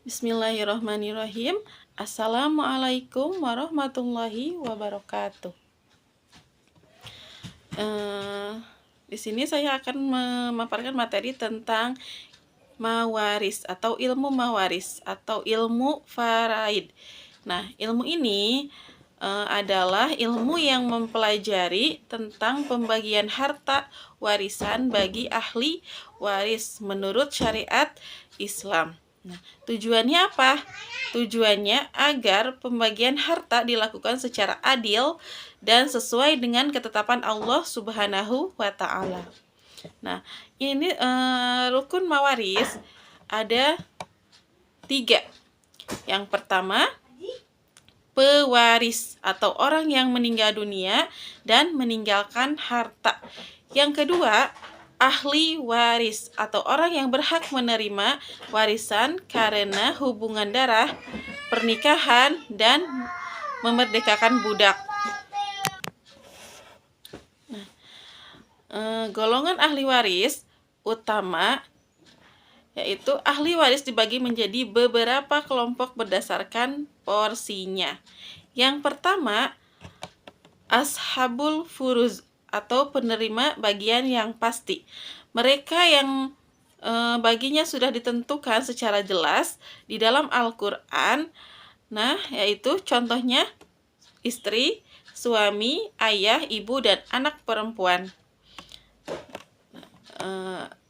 Bismillahirrahmanirrahim. Assalamualaikum warahmatullahi wabarakatuh. Di sini saya akan memaparkan materi tentang mawaris atau ilmu mawaris atau ilmu faraid. Nah, ilmu ini adalah ilmu yang mempelajari tentang pembagian harta warisan bagi ahli waris menurut syariat Islam. Nah, tujuannya apa? Tujuannya agar pembagian harta dilakukan secara adil dan sesuai dengan ketetapan Allah Subhanahu wa Ta'ala. Nah, ini rukun mawaris ada 3. Yang pertama, pewaris atau orang yang meninggal dunia dan meninggalkan harta. Yang kedua, ahli waris atau orang yang berhak menerima warisan karena hubungan darah, pernikahan, dan memerdekakan budak. Golongan ahli waris utama yaitu ahli waris dibagi menjadi beberapa kelompok berdasarkan porsinya. Yang pertama, ashabul furuz atau penerima bagian yang pasti. Mereka yang baginya sudah ditentukan secara jelas di dalam Al-Quran. Nah, yaitu contohnya istri, suami, ayah, ibu, dan anak perempuan.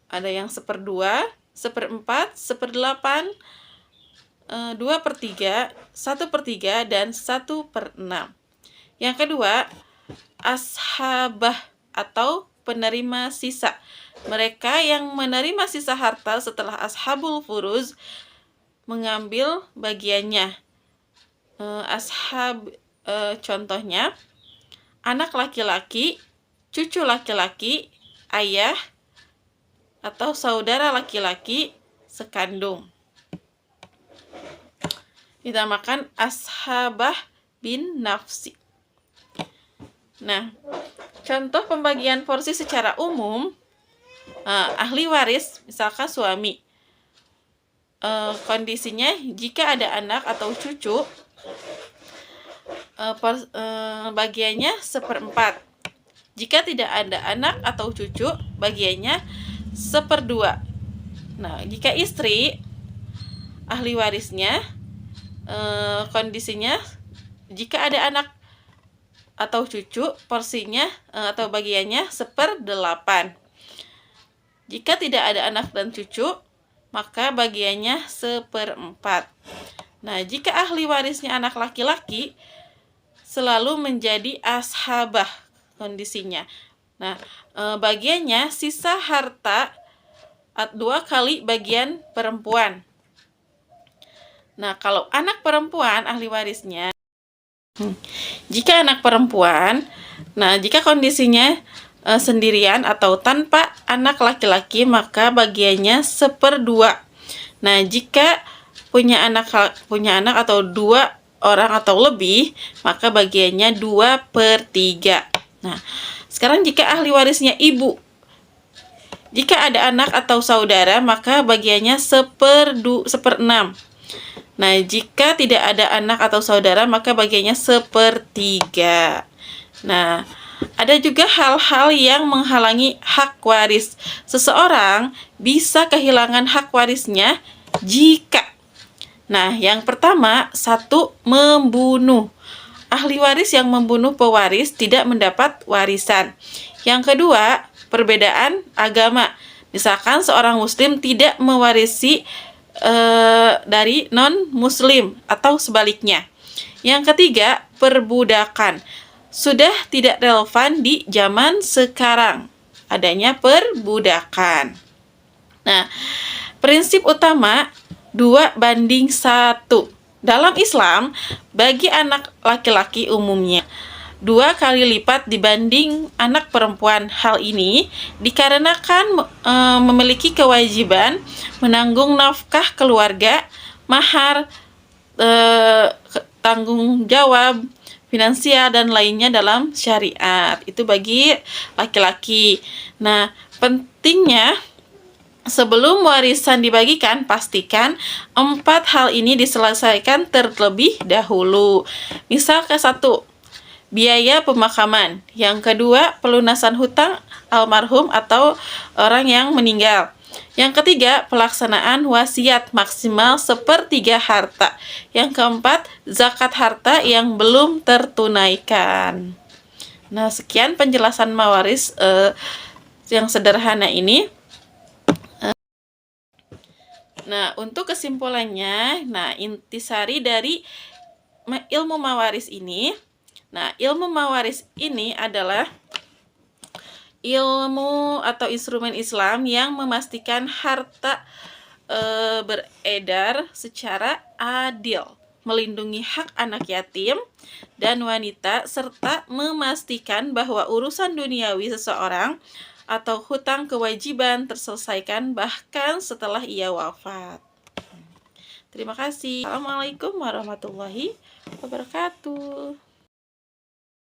Ada yang 1/2, 1/4, 1/8, 2/3, 1/3, dan 1/6. Yang kedua, ashabah atau penerima sisa. Mereka yang menerima sisa harta setelah ashabul furuz mengambil bagiannya. Contohnya anak laki-laki, cucu laki-laki, ayah atau saudara laki-laki sekandung. Dinamakan ashabah bin nafsi. Nah, contoh pembagian porsi secara umum, ahli waris misalkan suami. Kondisinya jika ada anak atau cucu, bagiannya 1/4. Jika tidak ada anak atau cucu, bagiannya 1/2. Nah, jika istri, ahli warisnya kondisinya jika ada anak atau cucu, porsinya atau bagiannya 1/8. Jika tidak ada anak dan cucu, maka bagiannya 1/4. Nah, jika ahli warisnya anak laki-laki, selalu menjadi ashabah kondisinya. Nah, bagiannya sisa harta 2 kali bagian perempuan. Nah, kalau anak perempuan ahli warisnya, jika anak perempuan, nah jika kondisinya sendirian atau tanpa anak laki-laki, maka bagiannya 1/2. Nah, jika punya anak atau 2 orang atau lebih, maka bagiannya 2/3. Nah, sekarang jika ahli warisnya ibu, jika ada anak atau saudara, maka bagiannya 1/6. Nah, jika tidak ada anak atau saudara, maka bagiannya 1/3. Nah, ada juga hal-hal yang menghalangi hak waris. Seseorang bisa kehilangan hak warisnya jika, nah, yang pertama, 1, membunuh. Ahli waris yang membunuh pewaris tidak mendapat warisan. Yang kedua, perbedaan agama. Misalkan seorang muslim tidak mewarisi dari non-muslim atau sebaliknya. Yang ketiga, perbudakan. Sudah tidak relevan di zaman sekarang adanya perbudakan. Nah, prinsip utama 2/1. Dalam Islam, bagi anak laki-laki umumnya 2 kali lipat dibanding anak perempuan. Hal ini dikarenakan memiliki kewajiban menanggung nafkah keluarga, mahar, tanggung jawab finansial dan lainnya dalam syariat. Itu bagi laki-laki. Nah, pentingnya Sebelum warisan dibagikan, pastikan 4 hal ini diselesaikan terlebih dahulu. Misal ke-1, biaya pemakaman. Yang kedua, pelunasan hutang almarhum atau orang yang meninggal. Yang ketiga, pelaksanaan wasiat maksimal 1/3 harta. Yang keempat, zakat harta yang belum tertunaikan. Nah, sekian penjelasan mawaris yang sederhana ini. Nah, untuk kesimpulannya, intisari dari ilmu mawaris ini. Nah, ilmu mawaris ini adalah ilmu atau instrumen Islam yang memastikan harta beredar secara adil, melindungi hak anak yatim dan wanita, serta memastikan bahwa urusan duniawi seseorang atau hutang kewajiban terselesaikan bahkan setelah ia wafat. Terima kasih. Assalamualaikum warahmatullahi wabarakatuh.